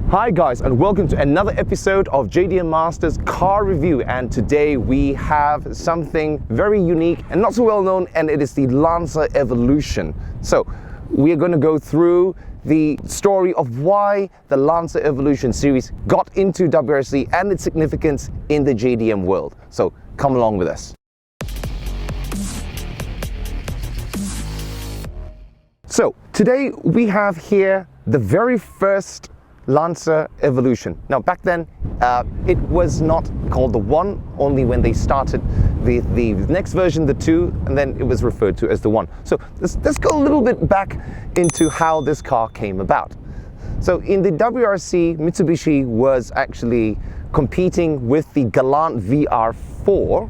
Hi guys, and welcome to another episode of JDM Masters Car Review, and today we have something very unique and not so well known, and it is the Lancer Evolution. So we are going to go through the story of why the Lancer Evolution series got into WRC and its significance in the JDM world. So come along with us. So today we have here the very first Lancer Evolution. Now back then it was not called the 1, only when they started the next version, the 2, and then it was referred to as the 1. So let's go a little bit back into how this car came about. So in the WRC, Mitsubishi was actually competing with the Galant VR-4.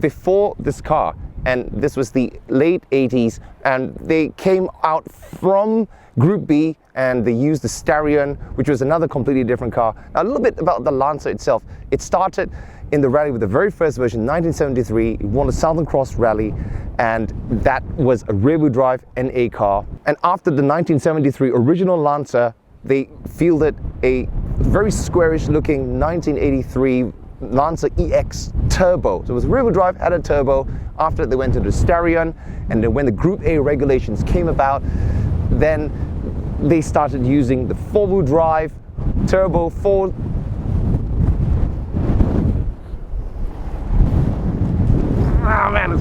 Before this car, and this was the late 80s, and they came out from Group B and they used the Chariot, which was another completely different car. Now, a little bit about the Lancer itself. It started in the rally with the very first version, 1973. It won the Southern Cross Rally, and that was a rear-wheel drive NA car. And after the 1973 original Lancer, they fielded a very squarish looking 1983 Lancer EX Turbo. So it was rear-wheel drive, had a turbo. After they went to the Chariot, and then when the Group A regulations came about, then they started using the four-wheel drive turbo four. Ah man,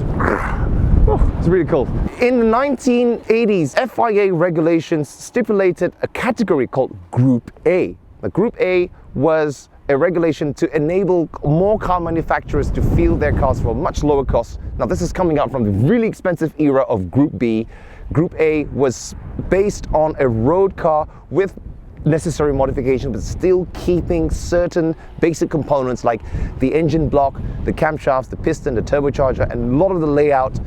it's really cool. In the 1980s, FIA regulations stipulated a category called Group A. The Group A was a regulation to enable more car manufacturers to field their cars for a much lower cost. Now this is coming out from the really expensive era of Group B. Group A was based on a road car with necessary modifications, but still keeping certain basic components like the engine block, the camshafts, the piston, the turbocharger, and a lot of the layout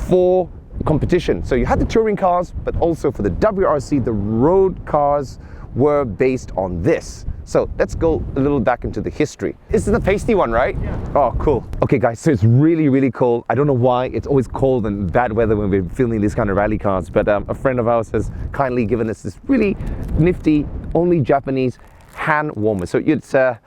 for competition. So you had the touring cars, but also for the WRC, the road cars were based on this. So let's go a little back into the history. This is the pasty one, right? Yeah. Oh, cool. Okay guys, so it's really, really cold. I don't know why it's always cold and bad weather when we're filming these kind of rally cars, but a friend of ours has kindly given us this really nifty, only Japanese hand warmer. So it's a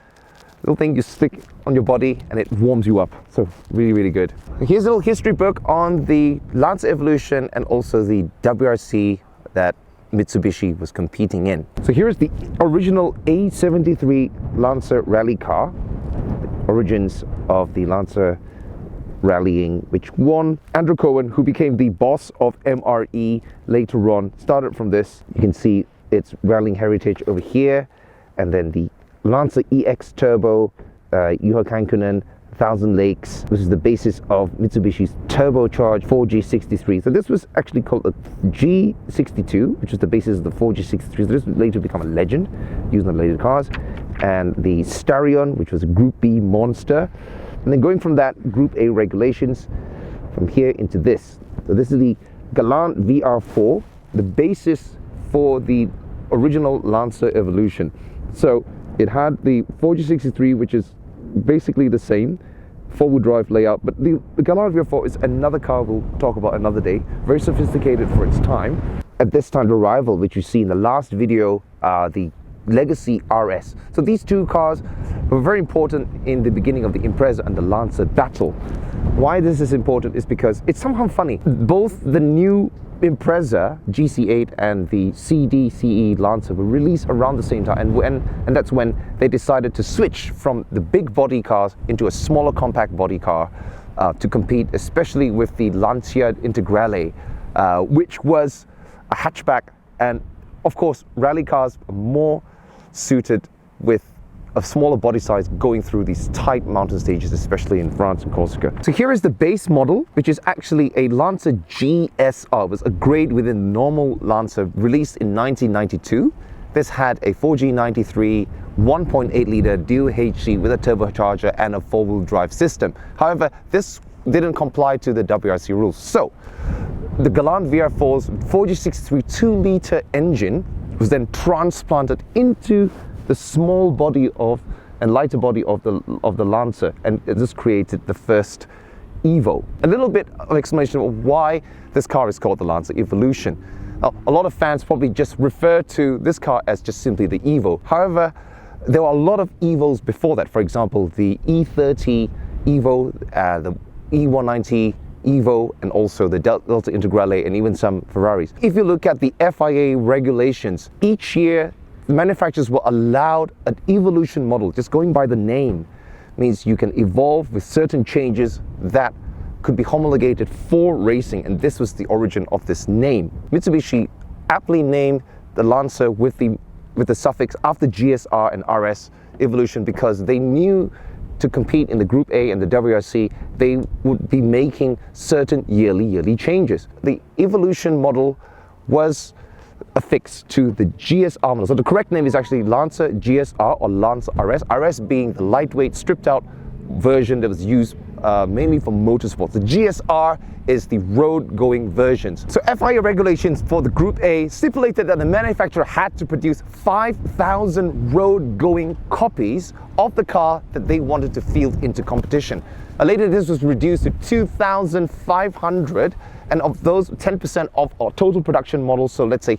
little thing you stick on your body and it warms you up. So really, really good. Here's a little history book on the Lancer Evolution and also the WRC that Mitsubishi was competing in. So here is the original A73 Lancer rally car, origins of the Lancer rallying, which won. Andrew Cohen, who became the boss of MRE later on, started from this. You can see its rallying heritage over here, and then the Lancer EX Turbo, Juha Kankkunen, 1,000 Lakes. This is the basis of Mitsubishi's turbocharged 4G63. So this was actually called a G62, which is the basis of the 4G63. So this would later become a legend, used in the later cars. And the Chariot, which was a Group B monster. And then going from that, Group A regulations, from here into this. So this is the Galant VR-4, the basis for the original Lancer Evolution. So it had the 4G63, which is basically the same four-wheel drive layout, but the Galant VR-4 is another car we'll talk about another day. Very sophisticated for its time. At this time, the rival, which you see in the last video, the Legacy RS. So these two cars were very important in the beginning of the Impreza and the Lancer battle. Why this is important is because it's somehow funny. Both the new Impreza GC8 and the CE Lancer were released around the same time, and that's when they decided to switch from the big body cars into a smaller compact body car to compete, especially with the Lancia Integrale, which was a hatchback, and of course rally cars are more suited with a smaller body size going through these tight mountain stages, especially in France and Corsica. So here is the base model, which is actually a Lancer GSR. It was a grade within the normal Lancer, released in 1992. This had a 4G93 1.8 liter DOHC with a turbocharger and a four-wheel drive system. However, this didn't comply to the WRC rules. So the Galant VR-4's 4G63 2-liter engine was then transplanted into the small body of and lighter body of the Lancer, and this created the first EVO. A little bit of explanation of why this car is called the Lancer Evolution. Now, a lot of fans probably just refer to this car as just simply the EVO. However, there were a lot of EVOs before that. For example, the E30 EVO, the E190 EVO, and also the Delta Integrale, and even some Ferraris. If you look at the FIA regulations, each year the manufacturers were allowed an evolution model. Just going by the name means you can evolve with certain changes that could be homologated for racing, and this was the origin of this name. Mitsubishi aptly named the Lancer with the suffix after GSR and RS Evolution because they knew to compete in the Group A and the WRC, they would be making certain yearly changes. The Evolution model was affixed to the GSR model. So the correct name is actually Lancer GSR or Lancer RS, RS being the lightweight stripped out version that was used mainly for motorsports. The GSR is the road-going versions. So FIA regulations for the Group A stipulated that the manufacturer had to produce 5,000 road-going copies of the car that they wanted to field into competition. Later this was reduced to 2,500, and of those 10% of our total production models, so let's say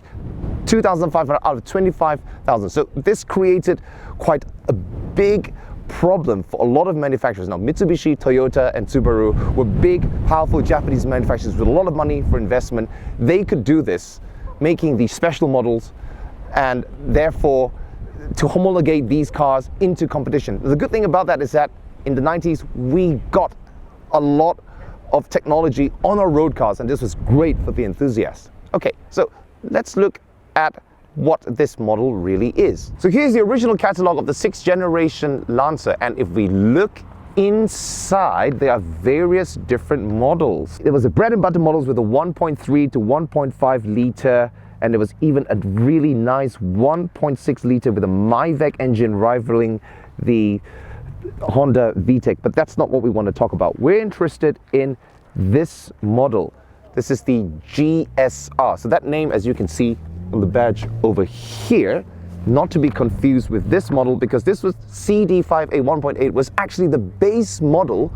2,500 out of 25,000. So this created quite a big problem for a lot of manufacturers. Now, Mitsubishi, Toyota, and Subaru were big, powerful Japanese manufacturers with a lot of money for investment. They could do this, making these special models, and therefore to homologate these cars into competition. The good thing about that is that in the 90s, we got a lot of technology on our road cars, and this was great for the enthusiasts. Okay, so let's look at what this model really is. So here's the original catalog of the 6th generation Lancer, and if we look inside, there are various different models. There was the bread and butter models with a 1.3 to 1.5 liter, and there was even a really nice 1.6 liter with a Myvec engine rivaling the Honda VTEC, but that's not what we want to talk about. We're interested in this model. This is the GSR. So that name, as you can see on the badge over here, not to be confused with this model, because this was CD5A 1.8 was actually the base model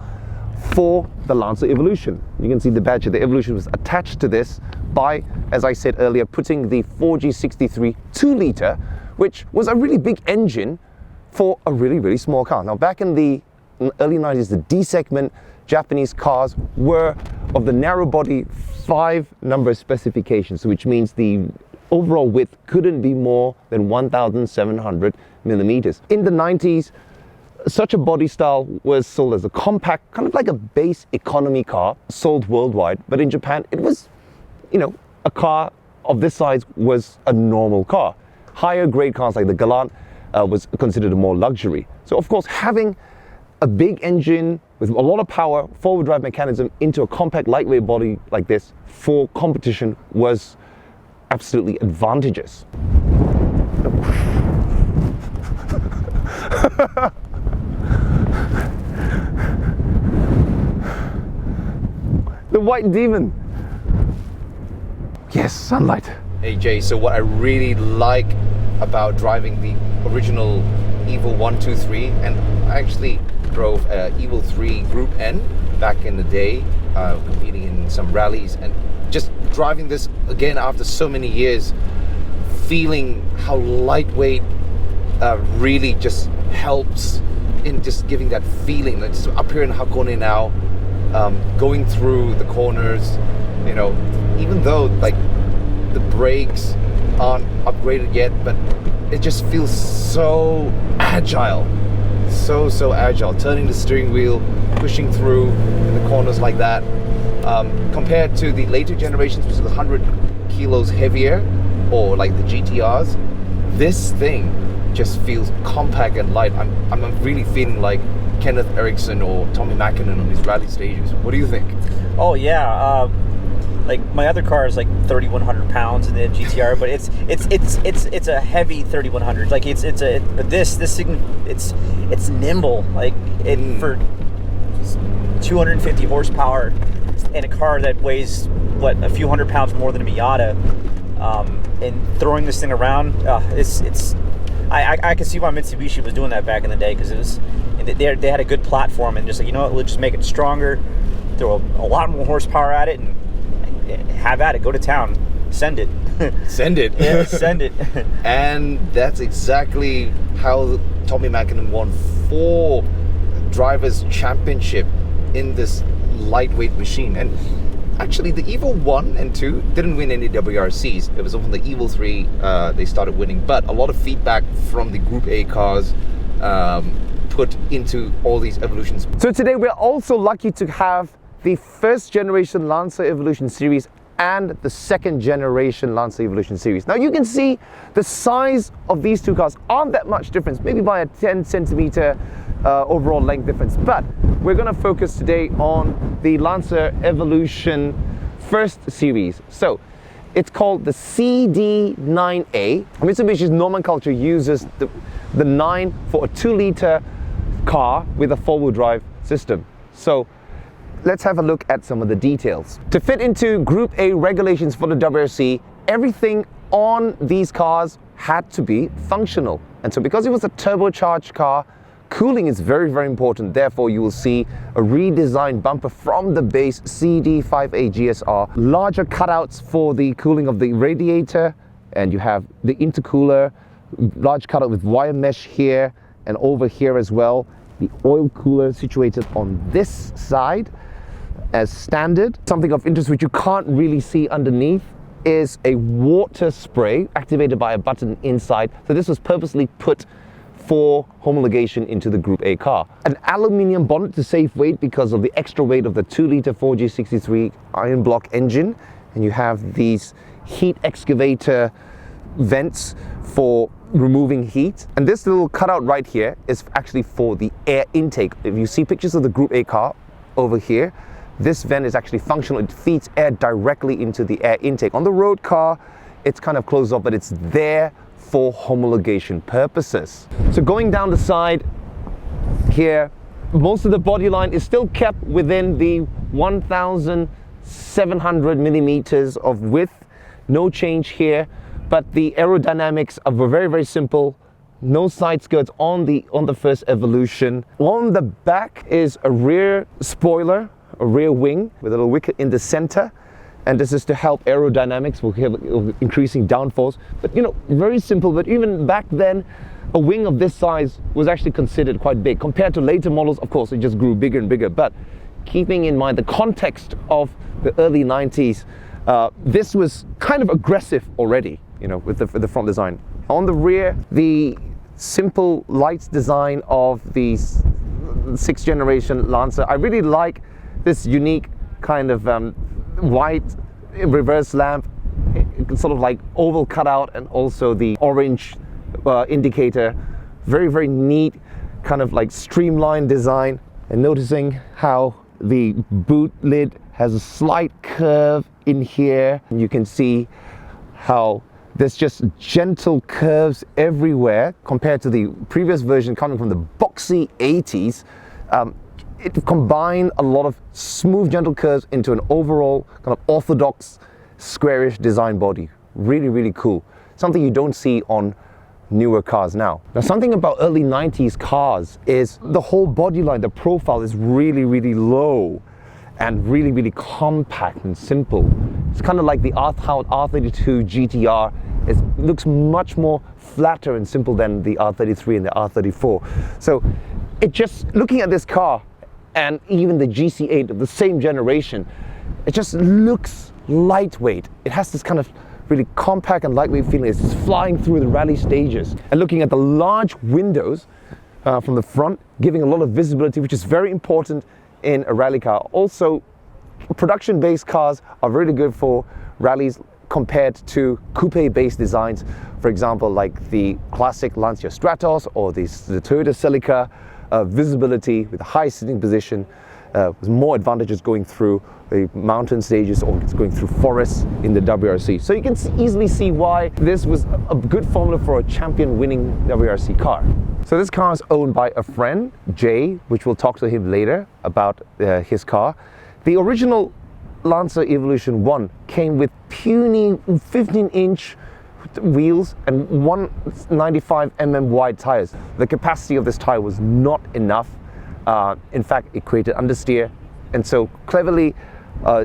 for the Lancer Evolution. You can see the badge of the Evolution was attached to this by, as I said earlier, putting the 4G63 2-liter, which was a really big engine for a really small car. Now, back in the early 90s, the D segment Japanese cars were of the narrow body 5 number specifications, which means the overall width couldn't be more than 1,700 millimeters. In the 90s, such a body style was sold as a compact, kind of like a base economy car, sold worldwide. But in Japan, it was, a car of this size was a normal car. Higher grade cars like the Galant was considered a more luxury. So of course, having a big engine with a lot of power, four-wheel drive mechanism into a compact lightweight body like this for competition was absolutely advantageous. The white demon. Yes, sunlight. Hey Jay, so what I really like about driving the original EVO 1, 2, 3, and I actually drove EVO 3 Group N back in the day, competing in some rallies, and just driving this again after so many years, feeling how lightweight really just helps in just giving that feeling. Like just up here in Hakone now, going through the corners, even though like the brakes aren't upgraded yet, but it just feels so agile, so agile, turning the steering wheel, pushing through in the corners like that, compared to the later generations, which is 100 kilos heavier, or like the GTRs. This thing just feels compact and light. I'm really feeling like Kenneth Eriksson or Tommy Mäkinen on these rally stages. What do you think? Oh yeah, like my other car is like 3,100 pounds in the GTR, but it's a heavy 3,100. Like it's nimble. Like for 250 horsepower in a car that weighs a few hundred pounds more than a Miata, and throwing this thing around, it's I can see why Mitsubishi was doing that back in the day, because it was they had a good platform, and just like, you know what, we'll just make it stronger, throw a lot more horsepower at it, and have at it. Go to town, send it. Send it. Yeah, send it. And that's exactly how Tommy Mäkinen won 4 drivers' championship in this lightweight machine. And actually, the EVO 1 and 2 didn't win any WRCs. It was on the EVO 3 they started winning. But a lot of feedback from the Group A cars put into all these evolutions. So today we're also lucky to have the first generation Lancer Evolution Series and the second generation Lancer Evolution Series. Now you can see the size of these two cars aren't that much difference, maybe by a 10 centimeter overall length difference, but we're going to focus today on the Lancer Evolution first series. So it's called the CD9A. Mitsubishi's nomenclature uses the 9 for a 2-liter car with a 4-wheel drive system. So let's have a look at some of the details. To fit into Group A regulations for the WRC, everything on these cars had to be functional. And so because it was a turbocharged car, cooling is very, very important. Therefore, you will see a redesigned bumper from the base CD5A GSR, larger cutouts for the cooling of the radiator, and you have the intercooler, large cutout with wire mesh here and over here as well. The oil cooler situated on this side as standard. Something of interest which you can't really see underneath is a water spray activated by a button inside. So this was purposely put for homologation into the Group A car. An aluminium bonnet to save weight because of the extra weight of the 2-liter 4G63 iron block engine. And you have these heat excavator vents for removing heat. And this little cutout right here is actually for the air intake. If you see pictures of the Group A car over here, this vent is actually functional. It feeds air directly into the air intake. On the road car, it's kind of closed off, but it's there for homologation purposes. So going down the side here, most of the body line is still kept within the 1,700 millimeters of width. No change here, but the aerodynamics are very, very simple. No side skirts on the first Evolution. On the back is a rear spoiler, a rear wing with a little wicket in the center, and this is to help aerodynamics with increasing downforce. But you know, very simple. But even back then, a wing of this size was actually considered quite big. Compared to later models, of course, it just grew bigger and bigger. But keeping in mind the context of the early 90s, this was kind of aggressive already, you know, with the front design. On the rear, the simple lights design of the 6th generation Lancer. I really like this unique kind of white reverse lamp, sort of like oval cutout, and also the orange indicator. Very, very neat, kind of like streamlined design. And noticing how the boot lid has a slight curve in here. You can see how there's just gentle curves everywhere compared to the previous version coming from the boxy 80s. It combined a lot of smooth, gentle curves into an overall kind of orthodox, squarish design body. Really, really cool. Something you don't see on newer cars now. Now, something about early 90s cars is the whole body line, the profile is really, really low and really, really compact and simple. It's kind of like the R32 GTR. It looks much more flatter and simple than the R33 and the R34. So it just, looking at this car, and even the GC8 of the same generation, it just looks lightweight. It has this kind of really compact and lightweight feeling. It's flying through the rally stages. And looking at the large windows from the front, giving a lot of visibility, which is very important in a rally car. Also, production-based cars are really good for rallies compared to coupe-based designs. For example, like the classic Lancia Stratos or the Toyota Celica. Visibility with a high sitting position, with more advantages going through the mountain stages or going through forests in the WRC. So you can easily see why this was a good formula for a champion winning WRC car. So this car is owned by a friend, Jay, which we'll talk to him later about his car. The original Lancer Evolution 1 came with puny 15-inch wheels and 195 wide tires. The capacity of this tire was not enough. In fact, it created understeer, and so cleverly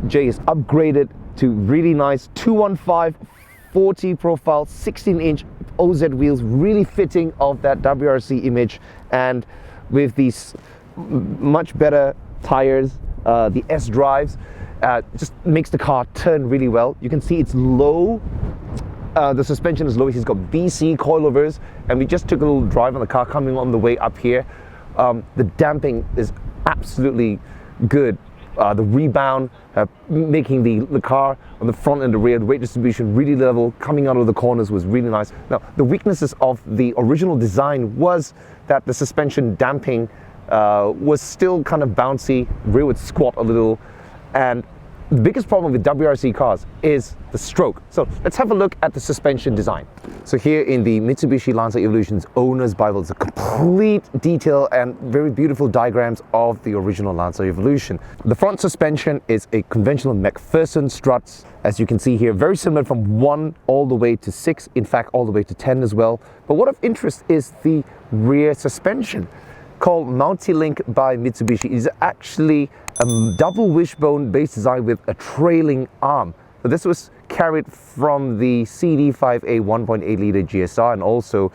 Jay has upgraded to really nice 215 40 profile 16-inch OZ wheels, really fitting of that WRC image, and with these much better tires, the S drives, just makes the car turn really well. You can see it's low. The suspension is low. He's got BC coilovers, and we just took a little drive on the car coming on the way up here. The damping is absolutely good. The rebound, making the car on the front and the rear, the weight distribution really level, coming out of the corners was really nice. Now, the weaknesses of the original design was that the suspension damping was still kind of bouncy, rear would squat a little, and the biggest problem with WRC cars is the stroke. So let's have a look at the suspension design. So here in the Mitsubishi Lancer Evolution's owner's Bible, it's a complete detail and very beautiful diagrams of the original Lancer Evolution. The front suspension is a conventional McPherson struts. As you can see here, very similar from 1 all the way to 6, in fact all the way to 10 as well. But what of interest is the rear suspension, called Multi-Link by Mitsubishi. It is actually a double wishbone base design with a trailing arm. So this was carried from the CD5A 1.8 liter GSR, and also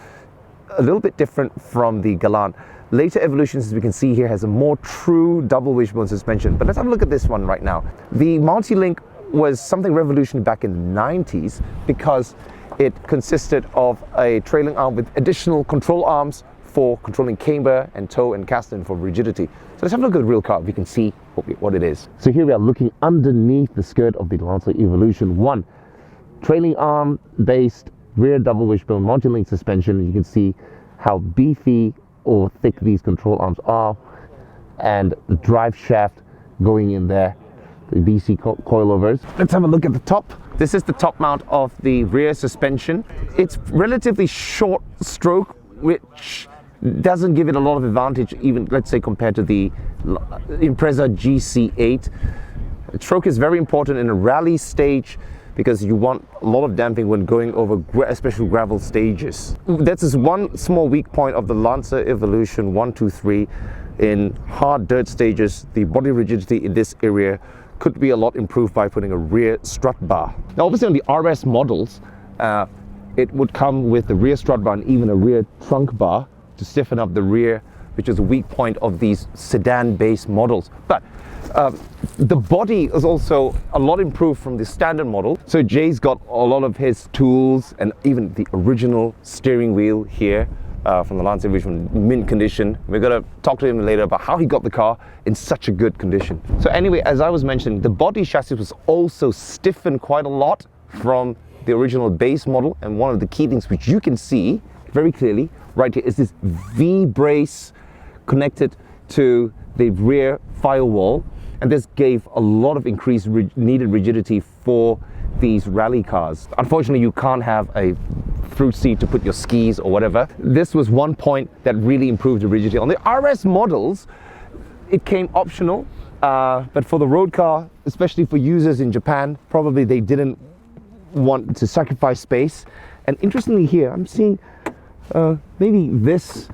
a little bit different from the Galant. Later evolutions, as we can see here, has a more true double wishbone suspension. But let's have a look at this one right now. The Multi-Link was something revolutionary back in the 90s because it consisted of a trailing arm with additional control arms for controlling camber and toe and caster for rigidity. So let's have a look at the real car. We can see what it is. So here we are looking underneath the skirt of the Lancer Evolution 1. Trailing arm based rear double wishbone Multi-Link suspension. You can see how beefy or thick these control arms are, and the drive shaft going in there, the BC coilovers. Let's have a look at the top. This is the top mount of the rear suspension. It's relatively short stroke, which doesn't give it a lot of advantage, even let's say compared to the Impreza GC8. Stroke is very important in a rally stage because you want a lot of damping when going over especially gravel stages. That's just one small weak point of the Lancer Evolution 1, 2, 3. In hard dirt stages, the body rigidity in this area could be a lot improved by putting a rear strut bar. Now obviously on the RS models, it would come with the rear strut bar and even a rear trunk bar to stiffen up the rear, which is a weak point of these sedan-based models. But the body is also a lot improved from the standard model. So Jay's got a lot of his tools and even the original steering wheel here from the Lancer Evolution, mint condition. We're gonna talk to him later about how he got the car in such a good condition. So anyway, as I was mentioning, the body chassis was also stiffened quite a lot from the original base model, and one of the key things which you can see very clearly right here is this V-brace connected to the rear firewall, and this gave a lot of increased needed rigidity for these rally cars. Unfortunately, you can't have a fruit seat to put your skis or whatever. This was one point that really improved the rigidity. On the RS models, it came optional, but for the road car, especially for users in Japan, probably they didn't want to sacrifice space. And interestingly here, I'm seeing maybe this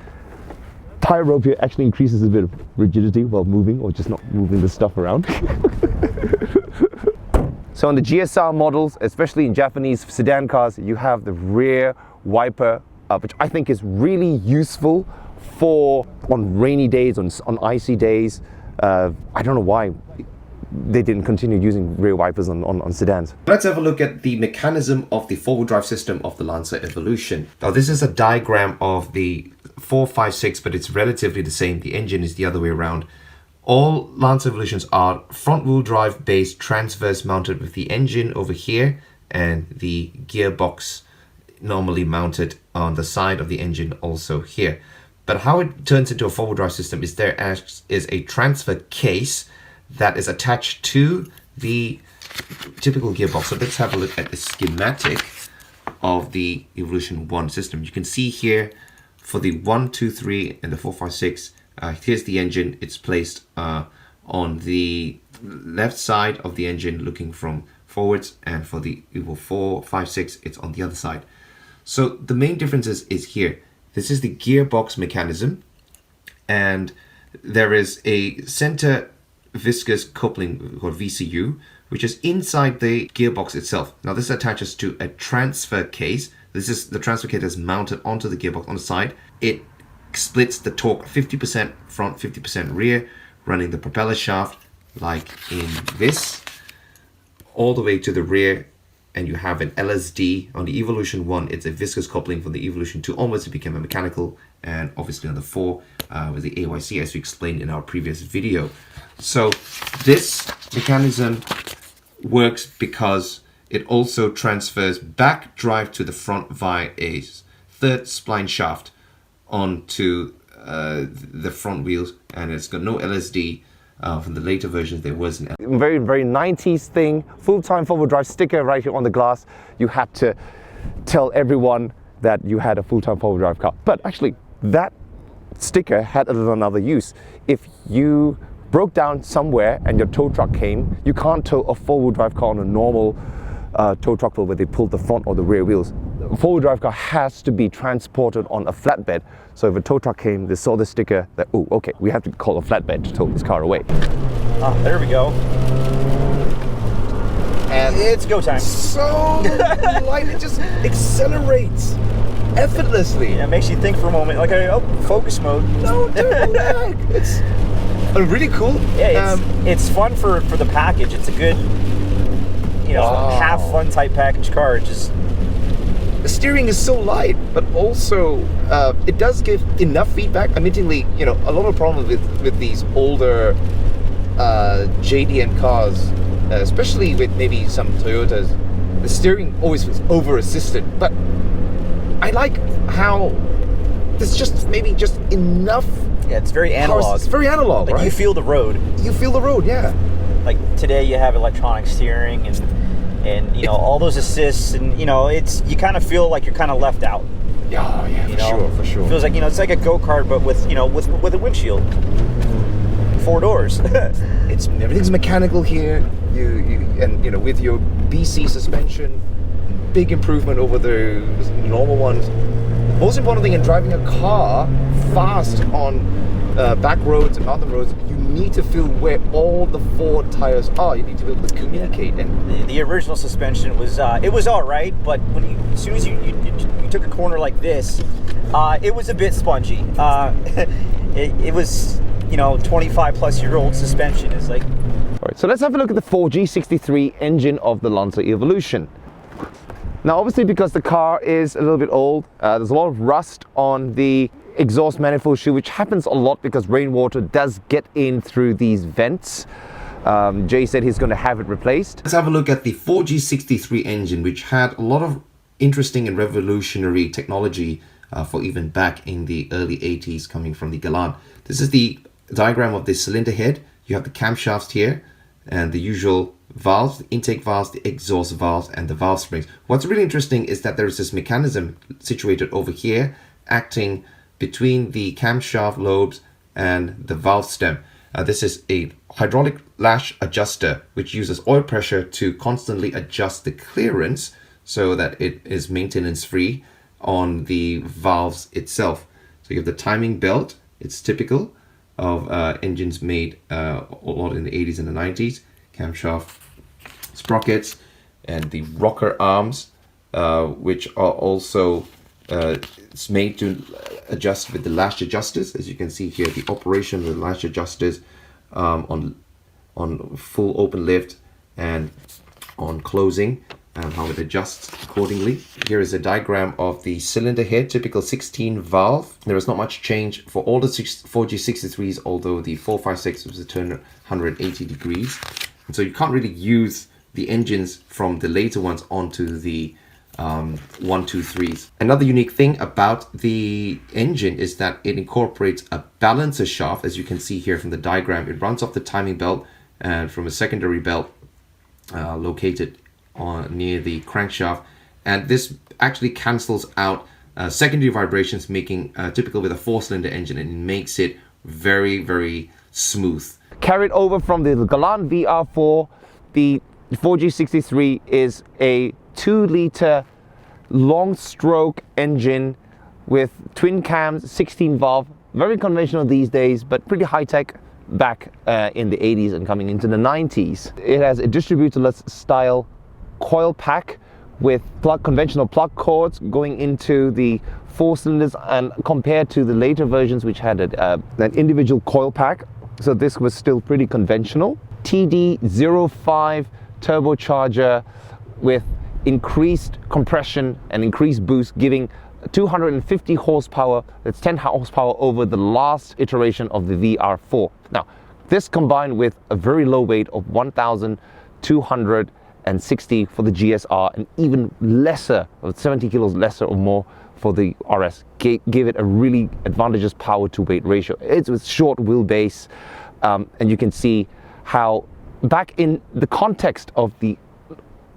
tire rope here actually increases a bit of rigidity while moving, or just not moving the stuff around. So on the GSR models, especially in Japanese sedan cars, you have the rear wiper, which I think is really useful for on rainy days, on icy days. I don't know why they didn't continue using rear wipers on sedans. Let's have a look at the mechanism of the four-wheel drive system of the Lancer Evolution. Now this is a diagram of the 456, but it's relatively the same. The engine is the other way around. All Lancer Evolutions are front-wheel drive based, transverse mounted with the engine over here and the gearbox normally mounted on the side of the engine also here. But how it turns into a four-wheel drive system is there is a transfer case that is attached to the typical gearbox. So let's have a look at the schematic of the Evolution 1 system. You can see here for the 1, 2, 3 and the 4, 5, 6, here's the engine. It's placed on the left side of the engine looking from forwards, and for the EVO 4, 5, 6, it's on the other side. So the main difference is here. This is the gearbox mechanism, and there is a center viscous coupling called VCU, which is inside the gearbox itself. Now this attaches to a transfer case. This is the transfer case that's mounted onto the gearbox on the side. It splits the torque 50% front, 50% rear, running the propeller shaft like in this, all the way to the rear. And you have an LSD. On the Evolution 1, it's a viscous coupling. From the Evolution 2 onwards, it became a mechanical. And obviously on the 4, with the AYC, as we explained in our previous video. So this mechanism works because it also transfers back drive to the front via a third spline shaft onto the front wheels. And it's got no LSD. From the later versions, there was an very 90s thing, full-time four-wheel drive sticker right here on the glass. You had to tell everyone that you had a full-time four-wheel drive car. But actually, that sticker had another use. If you broke down somewhere and your tow truck came, you can't tow a four-wheel drive car on a normal tow truck where they pulled the front or the rear wheels. A four-wheel drive car has to be transported on a flatbed. So if a tow truck came, they saw the sticker that, oh, okay, we have to call a flatbed to tow this car away. Ah, there we go. And it's go time. So light, it just accelerates effortlessly. Yeah, it makes you think for a moment, like, oh, focus mode. No, turbo lag. It's really cool. Yeah, it's fun for the package. It's a good, have fun type package car. It just the steering is so light, but also it does give enough feedback. Admittingly, a lot of problems with these older JDM cars, especially with maybe some Toyotas, the steering always feels over-assisted. But I like how there's just enough. Yeah, it's very analog. It's very analog, like, right? You feel the road. You feel the road, yeah. Like today, you have electronic steering and all those assists, and it's you kind of feel like you're kind of left out. Oh yeah, for sure. It feels like it's like a go-kart, but with with a windshield, 4 doors. Everything's mechanical here. You with your BC suspension, big improvement over the normal ones. Most important thing in driving a car fast on back roads and mountain roads, you need to feel where all the 4 tires are. You need to be able to communicate. And the original suspension was it was all right, but as soon as you took a corner like this, it was a bit spongy. It was 25-plus-year-old suspension. Is like. All right, so let's have a look at the 4G63 engine of the Lancer Evolution. Now, obviously, because the car is a little bit old, there's a lot of rust on the exhaust manifold shoe, which happens a lot because rainwater does get in through these vents. Jay said he's going to have it replaced. Let's have a look at the 4G63 engine, which had a lot of interesting and revolutionary technology for even back in the early 80s coming from the Galant. This is the diagram of the cylinder head. You have the camshafts here and the usual valves, the intake valves, the exhaust valves, and the valve springs. What's really interesting is that there is this mechanism situated over here acting between the camshaft lobes and the valve stem. This is a hydraulic lash adjuster which uses oil pressure to constantly adjust the clearance so that it is maintenance free on the valves itself. So you have the timing belt. It's typical of engines made a lot in the 80s and the 90s. Camshaft sprockets and the rocker arms, which are also it's made to adjust with the lash adjusters. As you can see here, the operation of the lash adjusters on full open lift and on closing, and how it adjusts accordingly. Here is a diagram of the cylinder head, typical 16 valve. There is not much change for all the 4G63s, although the 456 was a turn 180 degrees. And so you can't really use the engines from the later ones onto the 123s. Another unique thing about the engine is that it incorporates a balancer shaft. As you can see here from the diagram, it runs off the timing belt and from a secondary belt located near the crankshaft, and this actually cancels out secondary vibrations, making typical with a 4-cylinder engine, and it makes it very, very smooth. Carried over from the Galant VR-4, the 4G63 is a 2-liter long stroke engine with twin cams, 16 valve, very conventional these days, but pretty high tech back in the 80s and coming into the 90s. It has a distributorless style coil pack with conventional plug cords going into the 4 cylinders, and compared to the later versions which had an individual coil pack, so this was still pretty conventional. TD05 turbocharger with increased compression and increased boost, giving 250 horsepower. That's 10 horsepower over the last iteration of the VR4. Now, this combined with a very low weight of 1,260 for the GSR, and even lesser, 70 kilos lesser or more for the RS, gave it a really advantageous power to weight ratio. It's with short wheelbase, and you can see how back in the context of the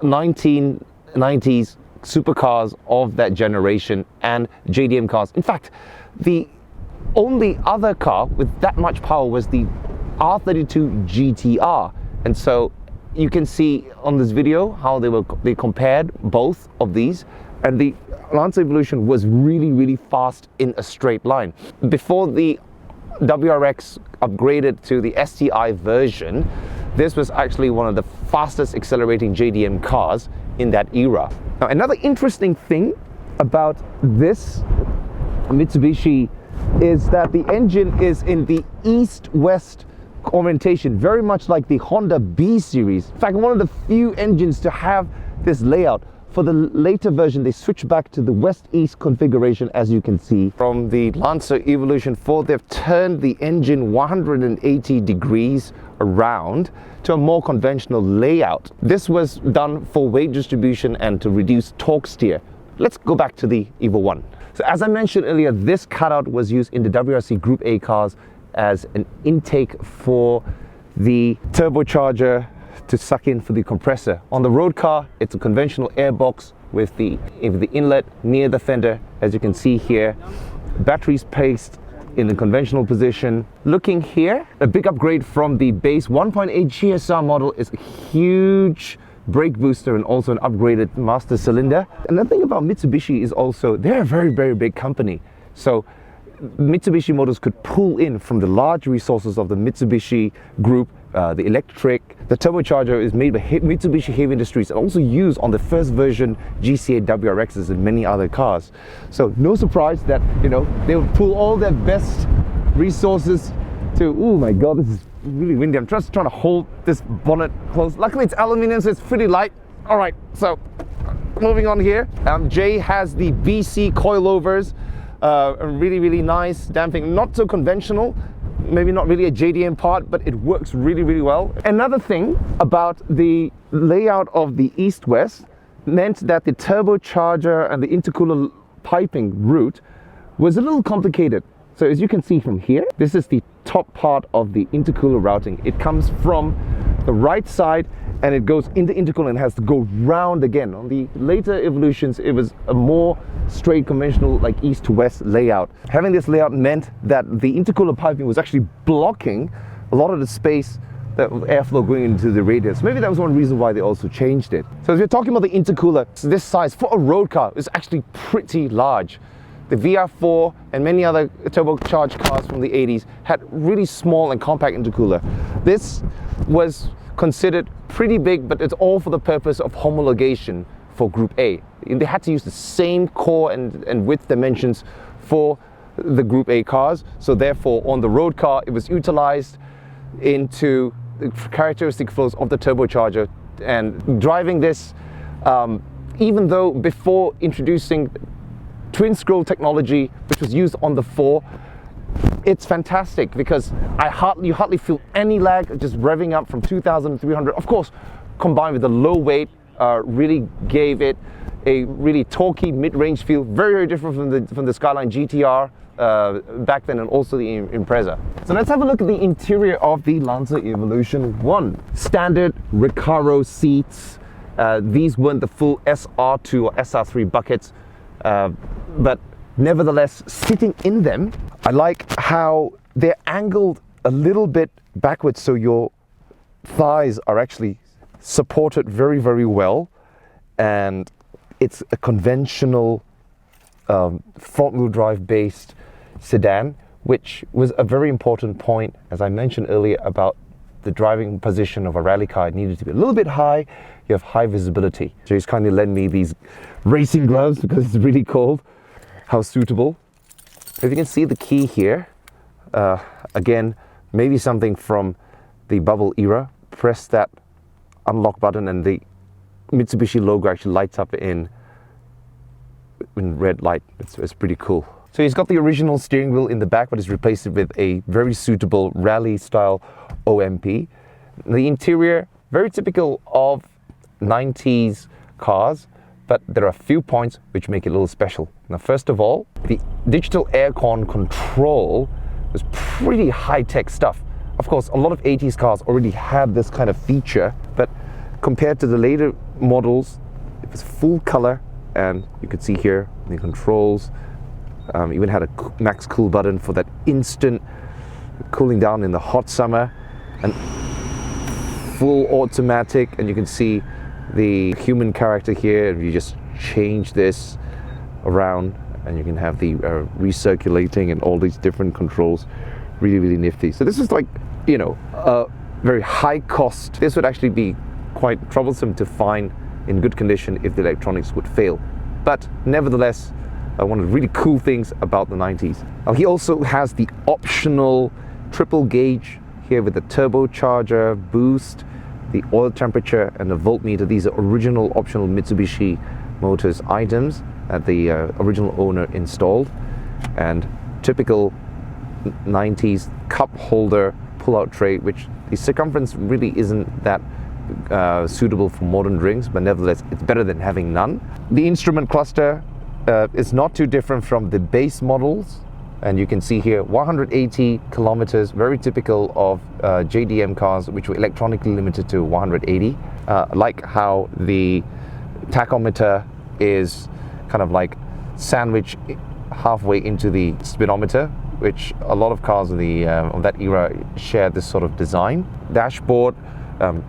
1990s supercars of that generation and JDM cars. In fact, the only other car with that much power was the R32 GTR, and so you can see on this video how they compared both of these, and the Lancer Evolution was really fast in a straight line. Before the WRX upgraded to the STI version, this was actually one of the fastest accelerating JDM cars in that era. Now, another interesting thing about this Mitsubishi is that the engine is in the east-west orientation, very much like the Honda B series. In fact, one of the few engines to have this layout. For the later version, they switched back to the west-east configuration, as you can see. From the Lancer Evolution 4, they've turned the engine 180 degrees around to a more conventional layout. This was done for weight distribution and to reduce torque steer. Let's go back to the EVO 1. So as I mentioned earlier, this cutout was used in the WRC Group A cars as an intake for the turbocharger to suck in for the compressor. On the road car, it's a conventional airbox with the inlet near the fender, as you can see here. Batteries placed in the conventional position. Looking here, a big upgrade from the base 1.8 GSR model is a huge brake booster and also an upgraded master cylinder. Another thing about Mitsubishi is also they're a very big company. So Mitsubishi Motors could pull in from the large resources of the Mitsubishi Group, the electric. The turbocharger is made by Mitsubishi Heavy Industries and also used on the first version GC8 WRXs and many other cars. So no surprise that, you know, they would pull all their best resources to, oh my god, this is really windy. I'm just trying to hold this bonnet close. Luckily it's aluminum, so it's pretty light. All right, so moving on here. Jay has the BC coilovers, really nice damping, not so conventional. Maybe not really a JDM part, but it works really well. Another thing about the layout of the east-west meant that the turbocharger and the intercooler piping route was a little complicated. So as you can see from here, this is the top part of the intercooler routing. It comes from the right side and it goes into intercooler and has to go round again. On the later evolutions, it was a more straight conventional like east to west layout. Having this layout meant that the intercooler piping was actually blocking a lot of the space, that airflow going into the radius. Maybe that was one reason why they also changed it. So if you're talking about the intercooler, this size for a road car is actually pretty large. The VR4 and many other turbocharged cars from the 80s had really small and compact intercooler. This was considered pretty big, but it's all for the purpose of homologation for Group A. They had to use the same core and width dimensions for the Group A cars, so therefore on the road car it was utilized into the characteristic flows of the turbocharger. And driving this, even though before introducing twin scroll technology, which was used on the 4, it's fantastic because you hardly feel any lag just revving up from 2,300. Of course, combined with the low weight, really gave it a really torquey mid-range feel, very different from the Skyline GTR back then, and also the Impreza. So let's have a look at the interior of the Lancer Evolution 1. Standard Recaro seats. These weren't the full SR2 or SR3 buckets, but nevertheless, sitting in them, I like how they're angled a little bit backwards, so your thighs are actually supported very well, and it's a conventional front-wheel drive based sedan, which was a very important point, as I mentioned earlier, about the driving position of a rally car. It needed to be a little bit high. You have high visibility. So he's kindly lent me these racing gloves because it's really cold. How suitable. If you can see the key here, again, maybe something from the bubble era. Press that unlock button and the Mitsubishi logo actually lights up in red light. It's pretty cool. So he's got the original steering wheel in the back, but he's replaced it with a very suitable rally style OMP. The interior, very typical of 90s cars, but there are a few points which make it a little special. Now, first of all, the digital aircon control was pretty high-tech stuff. Of course, a lot of 80s cars already had this kind of feature, but compared to the later models, it was full color, and you could see here the controls. Even had a max cool button for that instant cooling down in the hot summer, and full automatic, and you can see the human character here. If you just change this around, and you can have the recirculating and all these different controls. Really nifty. So this is like, you know, a very high cost. This would actually be quite troublesome to find in good condition if the electronics would fail. But nevertheless, one of the really cool things about the 90s. Now, he also has the optional triple gauge here with the turbocharger, boost, the oil temperature, and the voltmeter. These are original optional Mitsubishi Motors items that the original owner installed. And typical 90s cup holder pull-out tray, which the circumference really isn't that suitable for modern drinks, but nevertheless, it's better than having none. The instrument cluster is not too different from the base models, and you can see here 180 kilometers, very typical of JDM cars, which were electronically limited to 180. Like how the tachometer is kind of like sandwiched halfway into the speedometer, which a lot of cars of that era share this sort of design. Dashboard,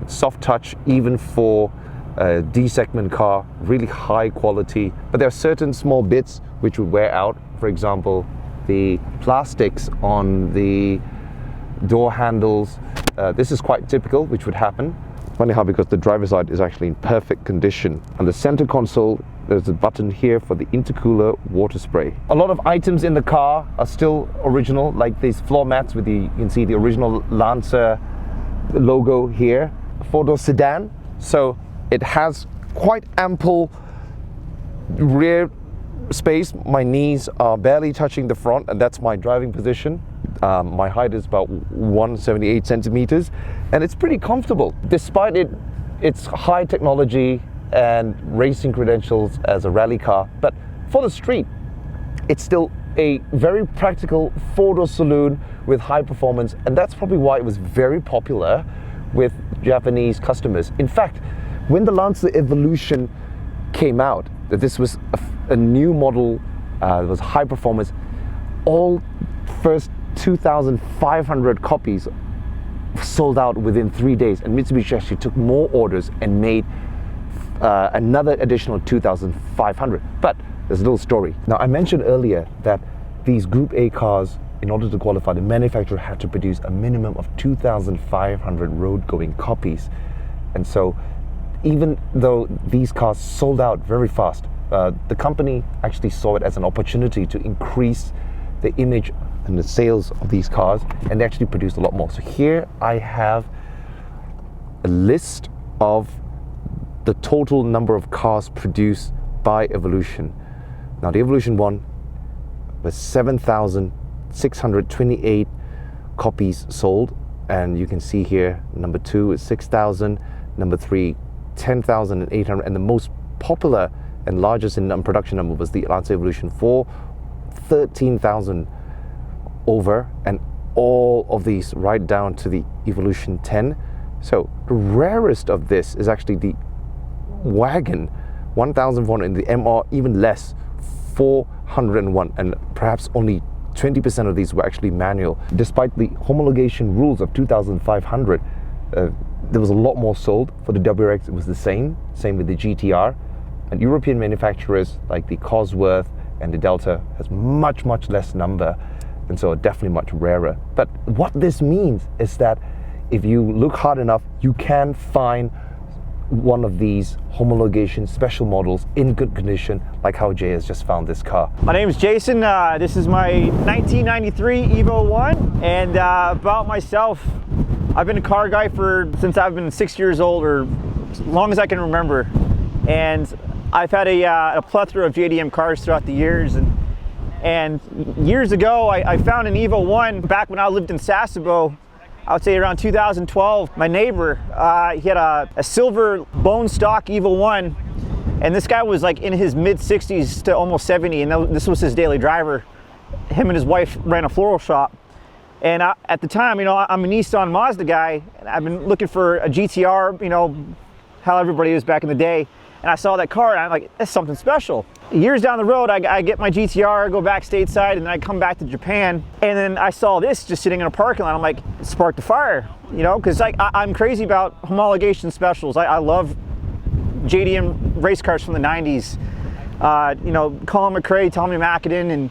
soft touch, even for a D-segment car, really high quality. But there are certain small bits which would wear out. For example, the plastics on the door handles. This is quite typical, which would happen. Funny how, because the driver's side is actually in perfect condition. On the center console, there's a button here for the intercooler water spray. A lot of items in the car are still original, like these floor mats with you can see the original Lancer logo here. Four-door sedan, so it has quite ample rear space. My knees are barely touching the front, and that's my driving position. My height is about 178 centimeters, and it's pretty comfortable, despite its high technology and racing credentials as a rally car. But for the street, it's still a very practical four-door saloon with high performance, and that's probably why it was very popular with Japanese customers. In fact, when the Lancer Evolution came out, that this was a new model, it was high performance, all first 2,500 copies sold out within 3 days, and Mitsubishi actually took more orders and made another additional 2,500. But there's a little story. Now, I mentioned earlier that these Group A cars, in order to qualify, the manufacturer had to produce a minimum of 2,500 road-going copies. And so, even though these cars sold out very fast, the company actually saw it as an opportunity to increase the image and the sales of these cars, and they actually produced a lot more. So here I have a list of the total number of cars produced by Evolution. Now, the Evolution 1 was 7,628 copies sold, and you can see here number 2 is 6,000, number 3 10,800, and the most popular and largest in production number was the Lancer Evolution 4, 13,000 over, and all of these right down to the Evolution 10. So the rarest of this is actually the wagon, 1,400, and the MR even less, 401, and perhaps only 20% of these were actually manual. Despite the homologation rules of 2,500, there was a lot more sold. For the WRX, it was the same with the GTR. And European manufacturers like the Cosworth and the Delta has much less number, and so definitely much rarer. But what this means is that if you look hard enough, you can find one of these homologation special models in good condition, like how Jay has just found this car. My name is Jason. This is my 1993 EVO 1. And about myself, I've been a car guy since I've been 6 years old, or as long as I can remember. And I've had a plethora of JDM cars throughout the years. And years ago, I found an EVO 1 back when I lived in Sasebo. I would say around 2012, my neighbor, he had a silver bone stock EVO 1, and this guy was like in his mid 60s to almost 70, and this was his daily driver. Him and his wife ran a floral shop. And at the time, you know, I'm a Nissan Mazda guy, and I've been looking for a GTR, you know, how everybody is back in the day. And I saw that car, and I'm like, that's something special. Years down the road, I get my GTR, go back stateside, and then I come back to Japan, and then I saw this just sitting in a parking lot. I'm like, it sparked a fire, you know, because like I'm crazy about homologation specials. I love JDM race cars from the 90s. You know, Colin McRae, Tommy Macadin, and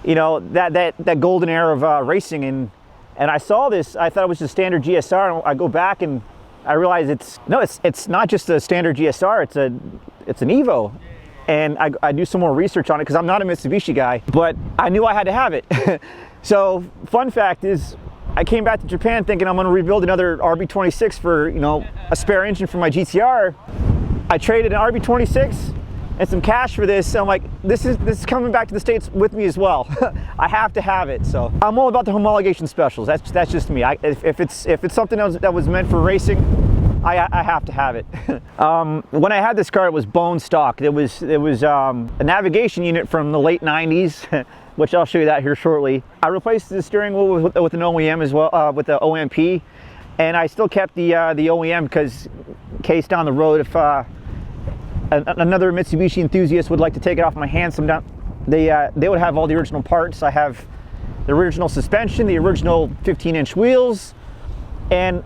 you know that golden era of racing. And I saw this. I thought it was just standard GSR. And I go back and I realize it's not just a standard GSR. It's an EVO. And I do some more research on it because I'm not a Mitsubishi guy, but I knew I had to have it. So fun fact is, I came back to Japan thinking I'm going to rebuild another RB26 for, you know, a spare engine for my GTR. I traded an RB26 and some cash for this. So I'm like, this is coming back to the States with me as well. I have to have it. So I'm all about the homologation specials. That's just me. If it's something that was meant for racing, I have to have it. When I had this car, it was bone stock. It was a navigation unit from the late 90s, which I'll show you that here shortly. I replaced the steering wheel with an OEM as well, with the OMP, and I still kept the OEM because in case down the road, if another Mitsubishi enthusiast would like to take it off my hands, they would have all the original parts. I have the original suspension, the original 15-inch wheels, and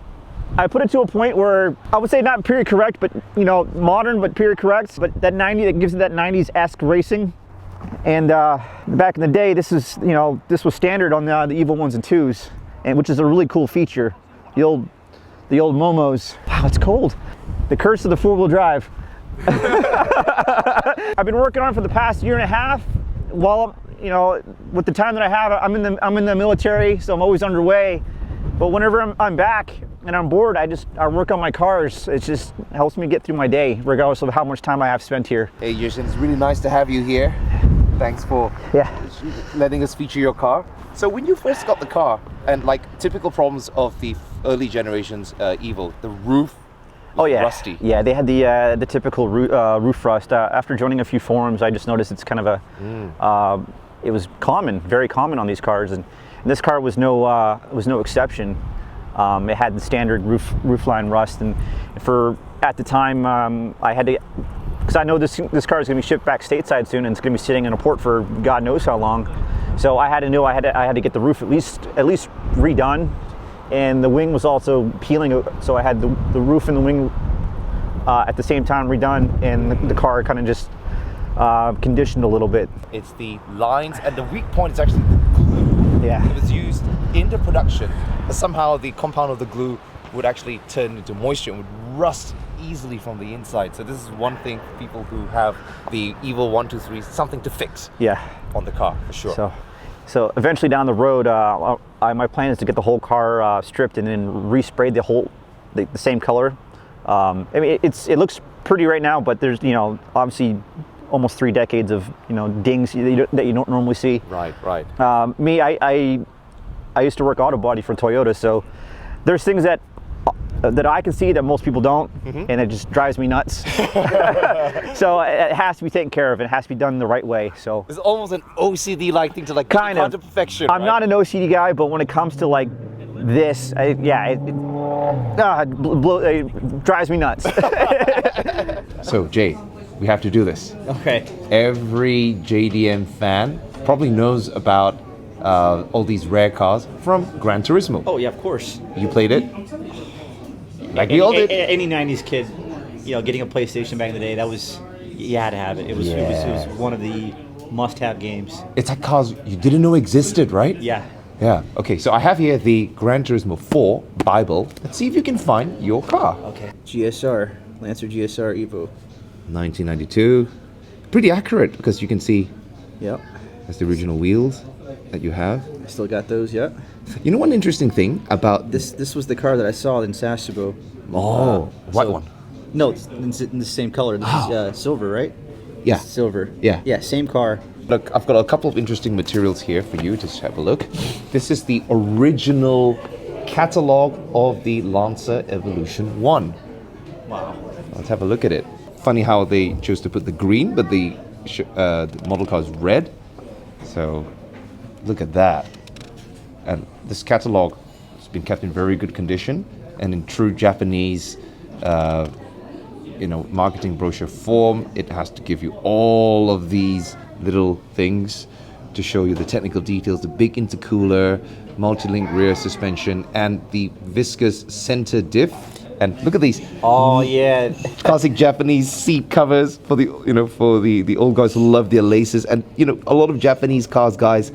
I put it to a point where I would say not period correct, but you know, modern but period correct. But that gives it that 90s-esque racing. And back in the day, this was standard on the EVO 1s and 2s, and which is a really cool feature. The old Momos. Wow, it's cold. The curse of the four-wheel drive. I've been working on it for the past year and a half. While you know, with the time that I have, I'm in the military, so I'm always underway. But whenever I'm back and I'm bored, I work on my cars. It just helps me get through my day, regardless of how much time I have spent here. Hey Jason, it's really nice to have you here. Thanks for letting us feature your car. So when you first got the car, and like typical problems of the early generations EVO, the roof was rusty. Yeah, they had the typical roof rust. After joining a few forums, I just noticed it's kind of a it was common, very common on these cars, and this car was no exception. It had the standard roofline rust, and at the time I had to, because I know this car is going to be shipped back stateside soon, and it's going to be sitting in a port for God knows how long. So I had to get the roof at least redone, and the wing was also peeling. So I had the roof and the wing at the same time redone, and the car kind of just conditioned a little bit. It's the lines, and the weak point is actually the glue. Yeah. It was used into production. Somehow the compound of the glue would actually turn into moisture and would rust easily from the inside. So this is one thing for people who have the EVO 1, 2, 3, something to fix on the car, for sure. So eventually down the road, my plan is to get the whole car stripped and then resprayed the same color. I mean, it looks pretty right now, but there's, you know, obviously almost 3 decades of, you know, dings that you don't normally see. Right. Me, I used to work auto body for Toyota, so there's things that I can see that most people don't, and it just drives me nuts. So it has to be taken care of. It has to be done the right way. So it's almost an OCD-like thing to like kind of to perfection. I'm not an OCD guy, but when it comes to like this, it drives me nuts. So Jay, we have to do this. Okay. Every JDM fan probably knows about all these rare cars from Gran Turismo. Oh yeah, of course. You played it? Like we all did. Any 90s kid, you know, getting a PlayStation back in the day, that was You had to have it. It was one of the must-have games. It's like cars you didn't know existed, right? Yeah. Yeah. Okay, so I have here the Gran Turismo 4 Bible. Let's see if you can find your car. Okay. GSR, Lancer GSR EVO. 1992. Pretty accurate because you can see Yep. that's the original wheels that you have. I still got those, yep. You know one interesting thing about This was the car that I saw in Sasebo. Oh, white so- one. No, it's in the same color. This is silver, right? Yeah. Silver. Yeah. Yeah, same car. Look, I've got a couple of interesting materials here for you to have a look. This is the original catalog of the Lancer Evolution 1. Wow. Let's have a look at it. Funny how they chose to put the green, but the model car is red. So look at that. And this catalog has been kept in very good condition and in true Japanese marketing brochure form. It has to give you all of these little things to show you the technical details, the big intercooler, multi-link rear suspension, and the Viscous center diff. And look at these. Oh yeah. Classic Japanese seat covers for the the old guys who love their laces. And a lot of Japanese cars, guys,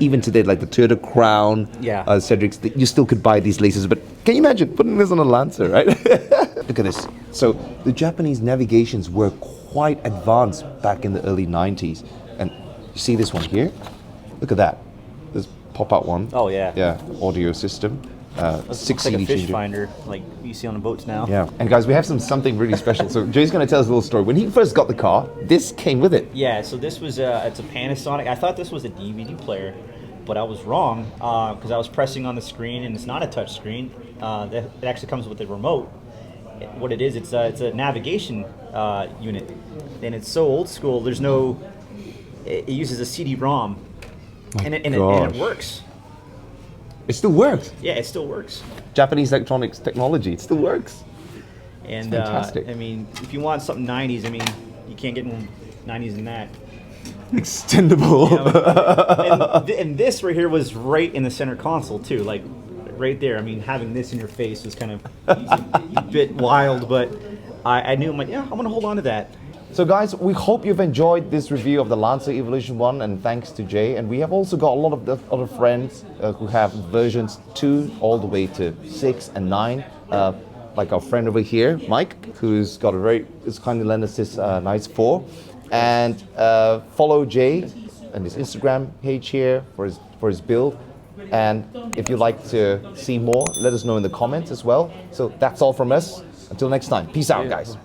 even today, like the Toyota Crown, Cedrics, you still could buy these laces. But can you imagine putting this on a Lancer, right? Look at this. So the Japanese navigations were quite advanced back in the early 90s. And you see this one here? Look at that. This pop-out one. Oh yeah. Yeah, audio system. Looks like a fish finder, like you see on the boats now. Yeah, and guys, we have something really special. So Jay's going to tell us a little story. When he first got the car, this came with it. Yeah, so this was it's a Panasonic. I thought this was a DVD player, but I was wrong because I was pressing on the screen and it's not a touch screen. It actually comes with a remote. What it is, it's a navigation unit, and it's so old school. There's no. It uses a CD-ROM, and it works. It still works. Yeah, it still works. Japanese electronics technology, it still works. And fantastic. I mean, if you want something 90s, I mean, you can't get more 90s than that. Extendable. And this right here was right in the center console too, like right there. I mean, having this in your face was kind of a bit wild, but I knew, I'm like, yeah, I'm gonna hold on to that. So guys, we hope you've enjoyed this review of the Lancer Evolution 1, and thanks to Jay. And we have also got a lot of the other friends who have versions 2 all the way to 6 and 9. Like our friend over here, Mike, who's got has kindly lent us this nice 4. And follow Jay and his Instagram page here for his build. And if you'd like to see more, let us know in the comments as well. So that's all from us. Until next time, peace out, guys.